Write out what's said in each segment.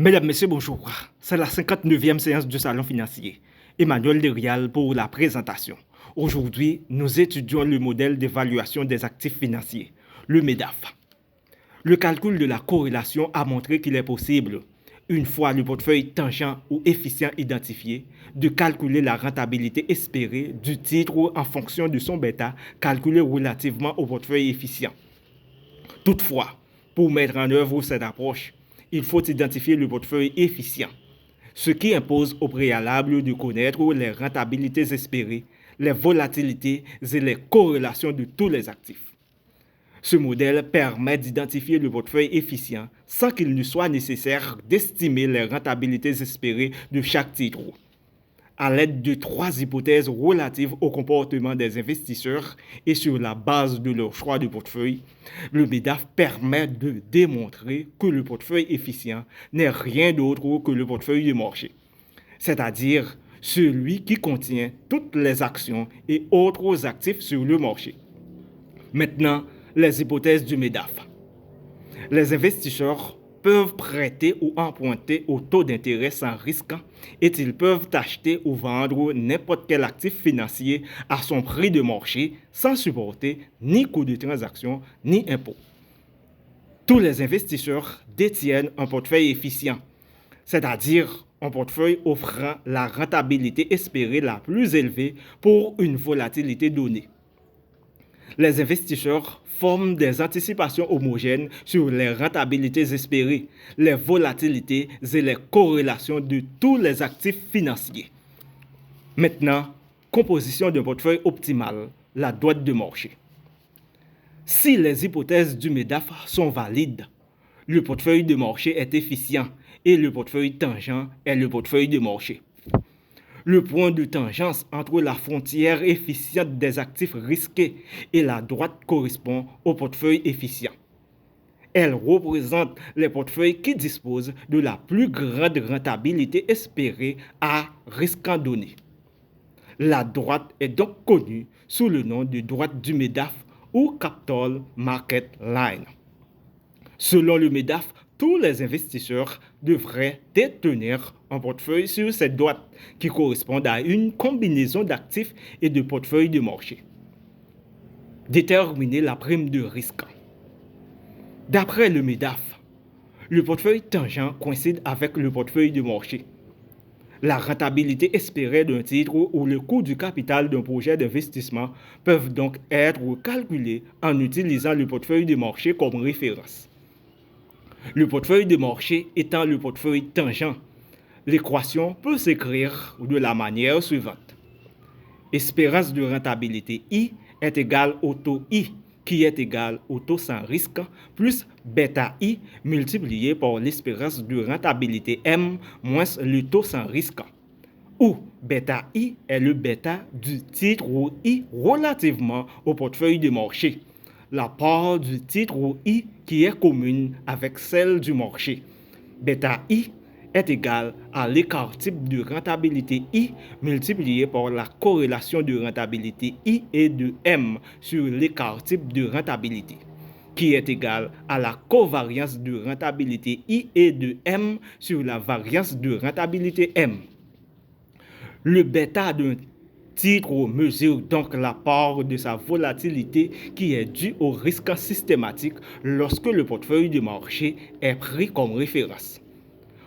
Mesdames, Messieurs, bonjour. C'est la 59e séance du Salon financier. Emmanuel Derial pour la présentation. Aujourd'hui, nous étudions le modèle d'évaluation des actifs financiers, le MEDAF. Le calcul de la corrélation a montré qu'il est possible, une fois le portefeuille tangent ou efficient identifié, de calculer la rentabilité espérée du titre en fonction de son bêta calculé relativement au portefeuille efficient. Toutefois, pour mettre en œuvre cette approche, il faut identifier le portefeuille efficient, ce qui impose au préalable de connaître les rentabilités espérées, les volatilités et les corrélations de tous les actifs. Ce modèle permet d'identifier le portefeuille efficient sans qu'il ne soit nécessaire d'estimer les rentabilités espérées de chaque titre. À l'aide de 3 hypothèses relatives au comportement des investisseurs et sur la base de leur choix de portefeuille, le MEDAF permet de démontrer que le portefeuille efficient n'est rien d'autre que le portefeuille de marché, c'est-à-dire celui qui contient toutes les actions et autres actifs sur le marché. Maintenant, les hypothèses du MEDAF. Les investisseurs peuvent prêter ou emprunter au taux d'intérêt sans risque et ils peuvent acheter ou vendre n'importe quel actif financier à son prix de marché sans supporter ni coût de transaction ni impôt. Tous les investisseurs détiennent un portefeuille efficient, c'est-à-dire un portefeuille offrant la rentabilité espérée la plus élevée pour une volatilité donnée. Les investisseurs forment des anticipations homogènes sur les rentabilités espérées, les volatilités et les corrélations de tous les actifs financiers. Maintenant, composition d'un portefeuille optimal, la droite de marché. Si les hypothèses du MEDAF sont valides, le portefeuille de marché est efficient et le portefeuille tangent est le portefeuille de marché. Le point de tangence entre la frontière efficiente des actifs risqués et la droite correspond au portefeuille efficient. Elle représente les portefeuilles qui disposent de la plus grande rentabilité espérée à risque donné. La droite est donc connue sous le nom de droite du MEDAF ou Capital Market Line. Selon le MEDAF, tous les investisseurs devraient détenir un portefeuille sur cette droite qui correspond à une combinaison d'actifs et de portefeuilles de marché. Déterminer la prime de risque. D'après le MEDAF, le portefeuille tangent coïncide avec le portefeuille de marché. La rentabilité espérée d'un titre ou le coût du capital d'un projet d'investissement peuvent donc être calculés en utilisant le portefeuille de marché comme référence. Le portefeuille de marché étant le portefeuille tangent, l'équation peut s'écrire de la manière suivante. Espérance de rentabilité I est égale au taux I, qui est égal au taux sans risque, plus bêta I multiplié par l'espérance de rentabilité M moins le taux sans risque, où bêta I est le bêta du titre I relativement au portefeuille de marché, la part du titre I qui est commune avec celle du marché. Bêta I est égal à l'écart type de rentabilité I multiplié par la corrélation de rentabilité I et de M sur l'écart type de rentabilité, qui est égal à la covariance de rentabilité I et de M sur la variance de rentabilité M. Le bêta d'un titre mesure donc la part de sa volatilité qui est due au risque systématique lorsque le portefeuille de marché est pris comme référence.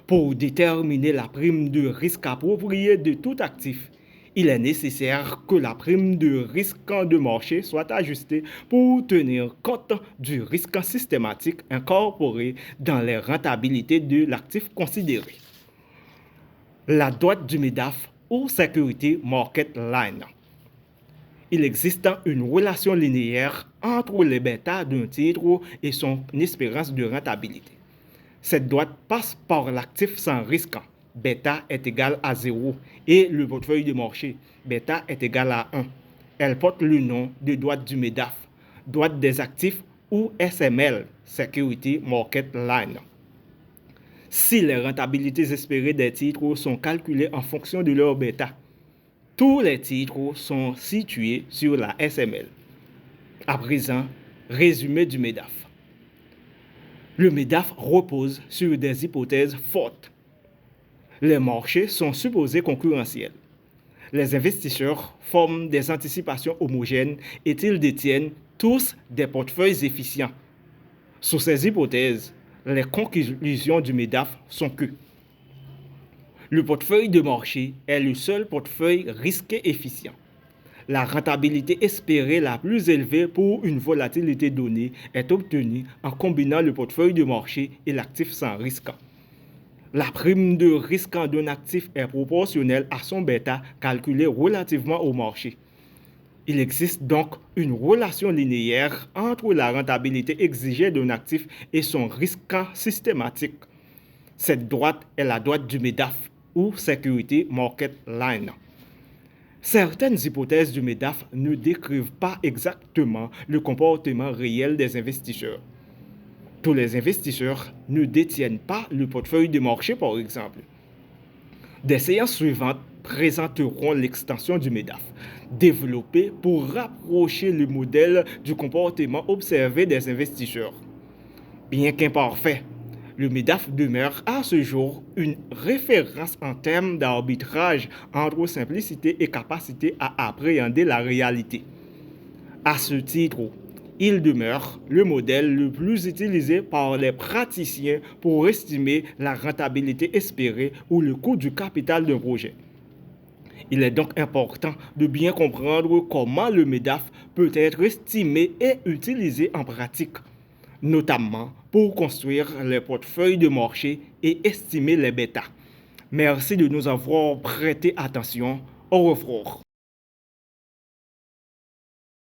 Pour déterminer la prime de risque appropriée de tout actif, il est nécessaire que la prime de risque de marché soit ajustée pour tenir compte du risque systématique incorporé dans les rentabilités de l'actif considéré. La droite du MEDAF ou Security Market Line. Il existe une relation linéaire entre les bêtas d'un titre et son espérance de rentabilité. Cette droite passe par l'actif sans risque, bêta est égal à 0, et le portefeuille de marché, bêta est égal à 1. Elle porte le nom de droite du MEDAF, droite des actifs ou SML, Security Market Line. Si les rentabilités espérées des titres sont calculées en fonction de leur bêta, tous les titres sont situés sur la SML. À présent, résumé du MEDAF. Le MEDAF repose sur des hypothèses fortes. Les marchés sont supposés concurrentiels. Les investisseurs forment des anticipations homogènes et ils détiennent tous des portefeuilles efficients. Sous ces hypothèses, les conclusions du MEDAF sont que le portefeuille de marché est le seul portefeuille risqué efficient. La rentabilité espérée la plus élevée pour une volatilité donnée est obtenue en combinant le portefeuille de marché et l'actif sans risque. La prime de risque d'un actif est proportionnelle à son bêta calculé relativement au marché. Il existe donc une relation linéaire entre la rentabilité exigée d'un actif et son risque systématique. Cette droite est la droite du MEDAF ou Security Market Line. Certaines hypothèses du MEDAF ne décrivent pas exactement le comportement réel des investisseurs. Tous les investisseurs ne détiennent pas le portefeuille de marché, par exemple. Des séances suivantes présenteront l'extension du MEDAF, développée pour rapprocher le modèle du comportement observé des investisseurs. Bien qu'imparfait, le MEDAF demeure à ce jour une référence en termes d'arbitrage entre simplicité et capacité à appréhender la réalité. À ce titre, il demeure le modèle le plus utilisé par les praticiens pour estimer la rentabilité espérée ou le coût du capital d'un projet. Il est donc important de bien comprendre comment le MEDAF peut être estimé et utilisé en pratique, notamment pour construire les portefeuilles de marché et estimer les bêtas. Merci de nous avoir prêté attention. Au revoir.